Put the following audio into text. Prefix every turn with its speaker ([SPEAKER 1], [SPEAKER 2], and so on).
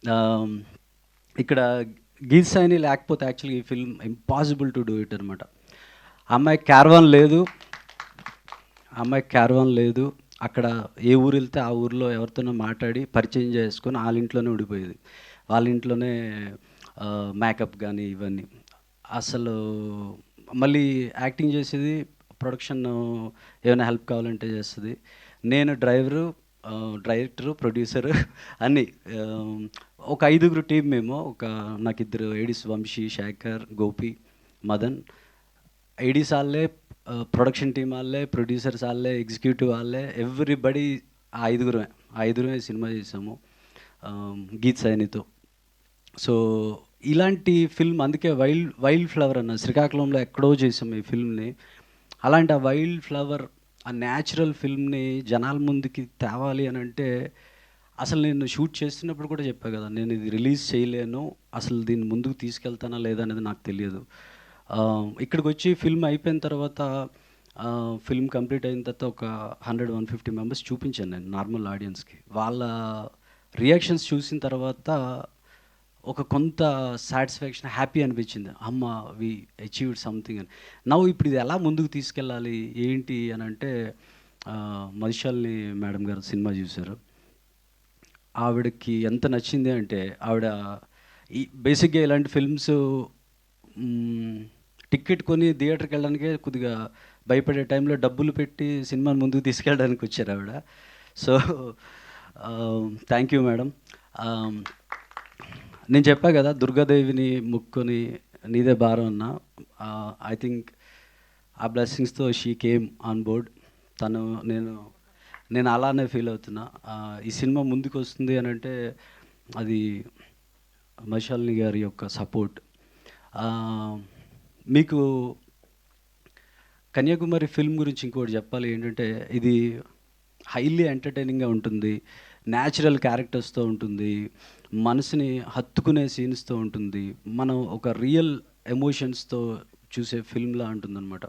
[SPEAKER 1] ఆహ్, ఇక్కడ గీత్ సాయిని లేకపోతే యాక్చువల్‌గా ఈ film impossible to do it అనమాట. అమ్మాయికి క్యారవాన్ లేదు. అమ్మాయికి క్యారవాన్ లేదు. అక్కడ ఏ ఊరెళ్తే ఆ ఊర్లో ఎవరితోనో మాట్లాడి పరిచయం చేసుకొని ఆళ్ళ ఇంట్లోనే ఉండిపోయేది. వాళ్ళ ఇంట్లోనే మేకప్ గానీ ఇవన్నీ. అసలు మళ్ళీ యాక్టింగ్ చేసేది, ప్రొడక్షన్ ఏమైనా హెల్ప్ కావాలంటే చేస్తది. నేను డ్రైవరు, డైరెక్టరు, ప్రొడ్యూసరు అన్నీ. ఆహ్, ఒక ఐదుగురు టీమ్ మేము. నాకిద్దరు ఏడీస్ వంశీ, శేఖర్, గోపి, మదన్. ఏడీస్ ఆళ్ళే, ప్రొడక్షన్ టీమ్ ఆళ్ళే, ప్రొడ్యూసర్స్ ఆళ్ళే, ఎగ్జిక్యూటివ్ ఆళ్ళే, ఎవ్రీబడీ ఐదుగురమే. ఐదుగురమే సినిమా చేసాము గీత్ సైనితో. సో, ఇలాంటి ఫిల్మ్ అందుకే వైల్డ్ ఫ్లవర్ అన్న శ్రీకాకుళంలో ఎక్కడో చేసాం ఈ ఫిల్మ్‌ని. అలాంటి ఆ వైల్డ్ ఫ్లవర్, ఆ న్యాచురల్ ఫిల్మ్‌ని జనాల ముందుకి తేవాలి అనంటే, అసలు నేను షూట్ చేస్తున్నప్పుడు కూడా చెప్పా కదా! నేను ఇది రిలీజ్ చేయలేను. అసలు దీన్ని ముందుకు తీసుకెళ్తానా లేదా అనేది నాకు తెలియదు. ఇక్కడికొచ్చి ఫిల్మ్ అయిపోయిన తర్వాత, ఫిల్మ్ కంప్లీట్ అయిన తర్వాత ఒక 100, 150 మెంబర్స్ చూపించాను నేను నార్మల్ ఆడియన్స్‌కి. వాళ్ళ రియాక్షన్స్ చూసిన తర్వాత కొంత సాటిస్ఫాక్షన్, హ్యాపీ అనిపించింది. అమ్మ! వి అచీవ్డ్ సంథింగ్ అని. ఇప్పుడు ఇది ఎలా ముందుకు తీసుకెళ్ళాలి, ఏంటి అనంటే, మధుశాలిని మేడం గారు సినిమా చూసారు. ఆవిడకి ఎంత నచ్చింది అంటే, ఆవిడ బేసిక్‌గా ఇలాంటి ఫిల్మ్స్ టికెట్ కొని థియేటర్‌కెళ్ళడానికే కొద్దిగా భయపడే టైంలో డబ్బులు పెట్టి సినిమాని ముందుకు తీసుకెళ్ళడానికి వచ్చారావిడ. So, thank you madam. Ah, నేను చెప్పా గదా! దుర్గాదేవిని మొక్కుకొని నీదే భారం అన్నా. ఐ థింక్ ఆ బ్లెస్సింగ్స్‌తో షీ కేమ్ ఆన్ బోర్డ్. తను నేను నేను అలానే ఫీల్ అవుతున్నా. ఈ సినిమా ముందుకొస్తుంది అనంటే అది మషాలిని గారి యొక్క సపోర్ట్. ఆహ్, మీకు కన్యాకుమారి ఫిల్మ్ గురించి ఇంకోటి చెప్పాలి ఏంటంటే, ఇది హైలీ ఎంటర్‌టైనింగ్‌గా ఉంటుంది. న్యాచురల్ క్యారెక్టర్స్‌తో ఉంటుంది. మనసుని హత్తుకునే సీన్స్‌తో ఉంటుంది. మనం ఒక రియల్ ఎమోషన్స్‌తో చూసే ఫిల్మ్‌లా ఉంటుందనమాట.